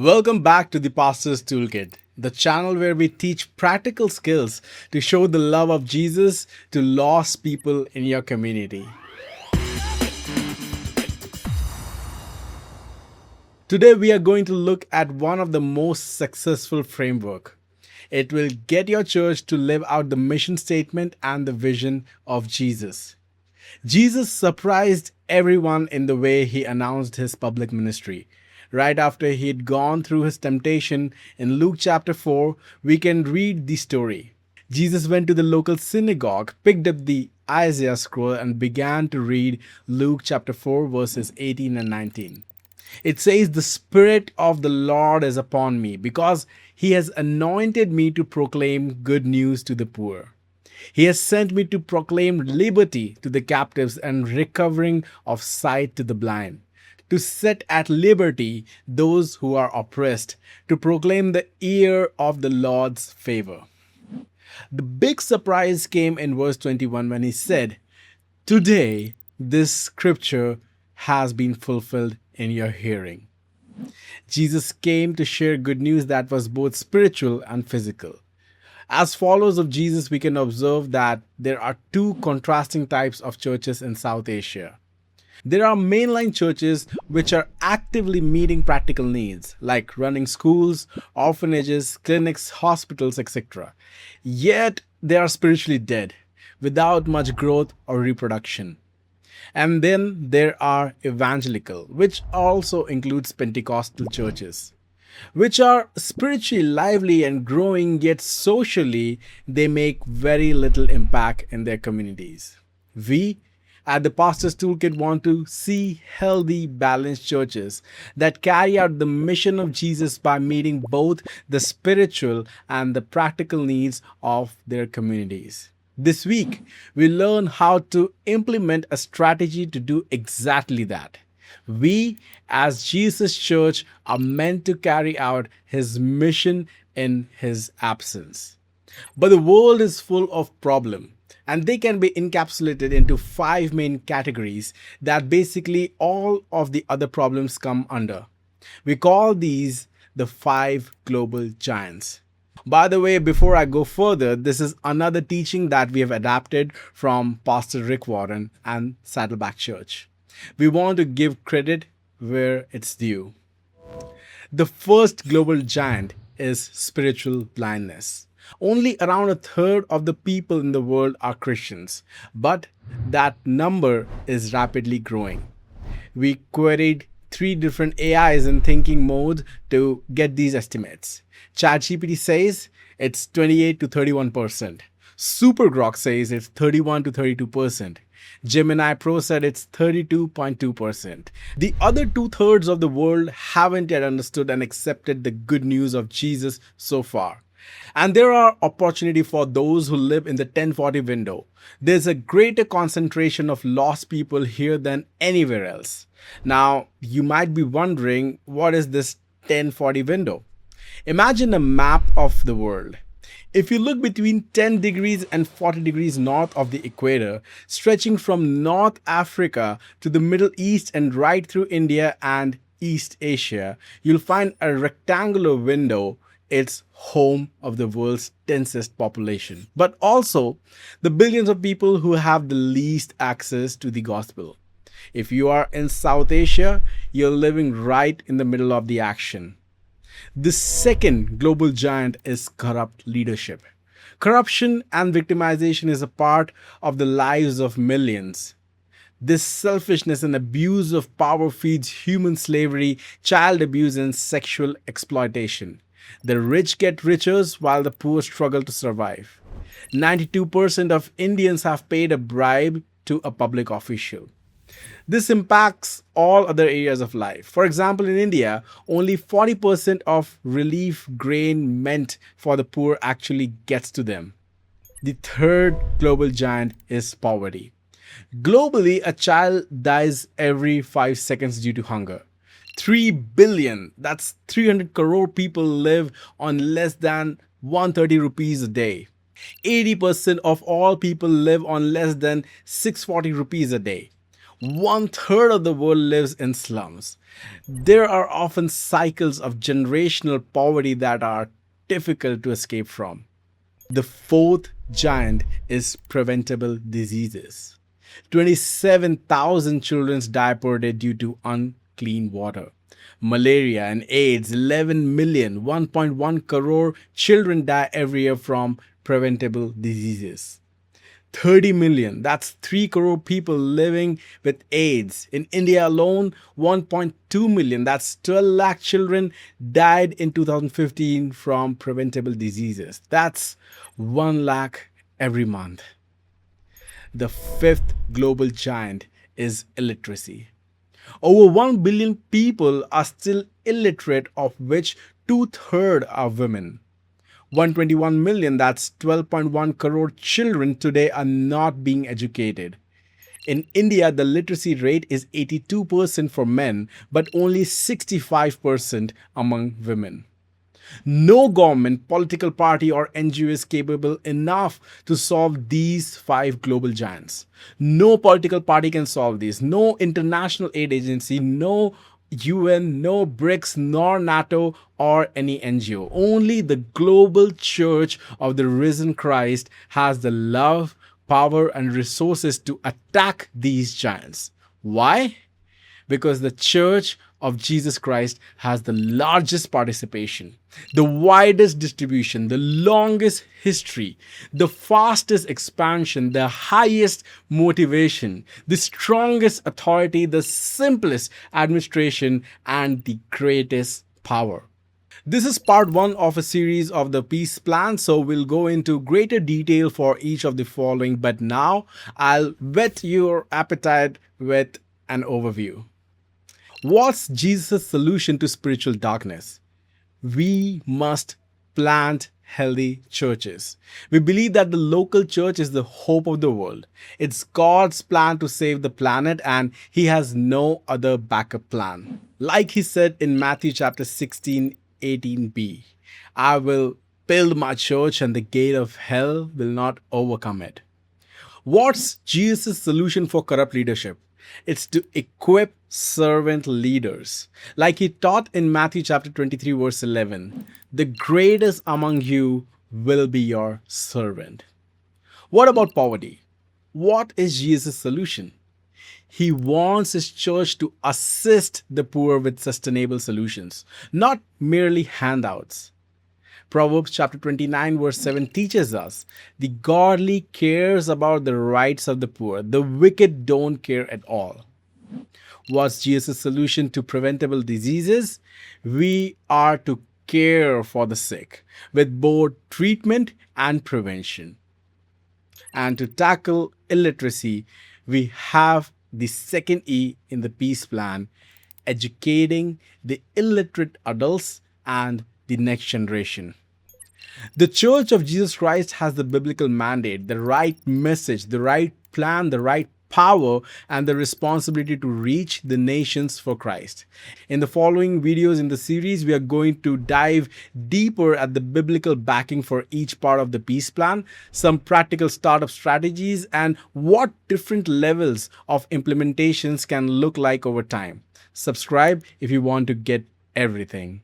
Welcome back to the Pastor's Toolkit, the channel where we teach practical skills to show the love of Jesus to lost people in your community. Today we are going to look at one of the most successful framework. It will get your church to live out the mission statement and the vision of Jesus. Jesus surprised everyone in the way he announced his public ministry. Right after he had gone through his temptation in Luke chapter 4, we can read the story. Jesus went to the local synagogue, picked up the Isaiah scroll, and began to read Luke chapter 4, verses 18 and 19. It says, "The Spirit of the Lord is upon me, because he has anointed me to proclaim good news to the poor. He has sent me to proclaim liberty to the captives and recovering of sight to the blind, to set at liberty those who are oppressed, to proclaim the year of the Lord's favor." The big surprise came in verse 21 when he said, "Today this scripture has been fulfilled in your hearing." Jesus came to share good news that was both spiritual and physical. As followers of Jesus, we can observe that there are two contrasting types of churches in South Asia. There are mainline churches which are actively meeting practical needs, like running schools, orphanages, clinics, hospitals, etc. Yet they are spiritually dead, without much growth or reproduction. And then there are evangelical, which also includes Pentecostal churches, which are spiritually lively and growing, yet socially they make very little impact in their communities. We at the Pastor's Toolkit want to see healthy, balanced churches that carry out the mission of Jesus by meeting both the spiritual and the practical needs of their communities. This week, we learn how to implement a strategy to do exactly that. We, as Jesus' church, are meant to carry out his mission in his absence. But the world is full of problems, and they can be encapsulated into five main categories that basically all of the other problems come under. We call these the five global giants. By the way, before I go further, this is another teaching that we have adapted from Pastor Rick Warren and Saddleback Church. We want to give credit where it's due. The first global giant is spiritual blindness. Only around a third of the people in the world are Christians, but that number is rapidly growing. We queried three different AIs in thinking mode to get these estimates. ChatGPT says it's 28 to 31%. SuperGrok says it's 31 to 32%. Gemini Pro said it's 32.2%. The other two-thirds of the world haven't yet understood and accepted the good news of Jesus so far. And there are opportunity for those who live in the 1040 window. There's a greater concentration of lost people here than anywhere else. Now, you might be wondering, what is this 1040 window? Imagine a map of the world. If you look between 10 degrees and 40 degrees north of the equator, stretching from North Africa to the Middle East and right through India and East Asia, you'll find a rectangular window. It's home of the world's densest population, but also the billions of people who have the least access to the gospel. If you are in South Asia, you're living right in the middle of the action. The second global giant is corrupt leadership. Corruption and victimization is a part of the lives of millions. This selfishness and abuse of power feeds human slavery, child abuse, and sexual exploitation. The rich get richer while the poor struggle to survive. 92% of Indians have paid a bribe to a public official. This impacts all other areas of life. For example, in India, only 40% of relief grain meant for the poor actually gets to them. The third global giant is poverty. Globally, a child dies every 5 seconds due to hunger. 3 billion, that's 300 crore people live on less than 130 rupees a day. 80% of all people live on less than 640 rupees a day. One third of the world lives in slums. There are often cycles of generational poverty that are difficult to escape from. The fourth giant is preventable diseases. 27,000 children die per day due to unclean water. Malaria and AIDS, 11 million, 1.1 crore children die every year from preventable diseases. 30 million, that's 3 crore people living with AIDS. In India alone, 1.2 million, that's 12 lakh children died in 2015 from preventable diseases. That's 1 lakh every month. The fifth global giant is illiteracy. Over 1 billion people are still illiterate, of which two-thirds are women. 121 million, that's 12.1 crore children today are not being educated. In India, the literacy rate is 82% for men, but only 65% among women. No government, political party, or NGO is capable enough to solve these five global giants. No political party can solve these. No international aid agency, no UN, no BRICS, nor NATO, or any NGO. Only the global church of the risen Christ has the love, power, and resources to attack these giants. Why? Because the church of Jesus Christ has the largest participation, the widest distribution, the longest history, the fastest expansion, the highest motivation, the strongest authority, the simplest administration, and the greatest power. This is part one of a series of the peace plan, so we'll go into greater detail for each of the following, but now I'll whet your appetite with an overview. What's Jesus' solution to spiritual darkness? We must plant healthy churches. We believe that the local church is the hope of the world. It's God's plan to save the planet, and He has no other backup plan. Like He said in Matthew chapter 16:18b, I will build my church and the gate of hell will not overcome it. What's Jesus' solution for corrupt leadership? It's to equip servant leaders. Like He taught in Matthew chapter 23 verse 11, the greatest among you will be your servant. What about poverty? What is Jesus' solution? He wants His church to assist the poor with sustainable solutions, not merely handouts. Proverbs chapter 29 verse 7 teaches us, the godly cares about the rights of the poor. The wicked don't care at all. What's Jesus' solution to preventable diseases? We are to care for the sick with both treatment and prevention. And to tackle illiteracy, we have the second E in the peace plan, educating the illiterate adults and the next generation. The Church of Jesus Christ has the biblical mandate, the right message, the right plan, the right power, and the responsibility to reach the nations for Christ. In the following videos in the series, we are going to dive deeper at the biblical backing for each part of the peace plan, some practical startup strategies, and what different levels of implementations can look like over time. Subscribe if you want to get everything.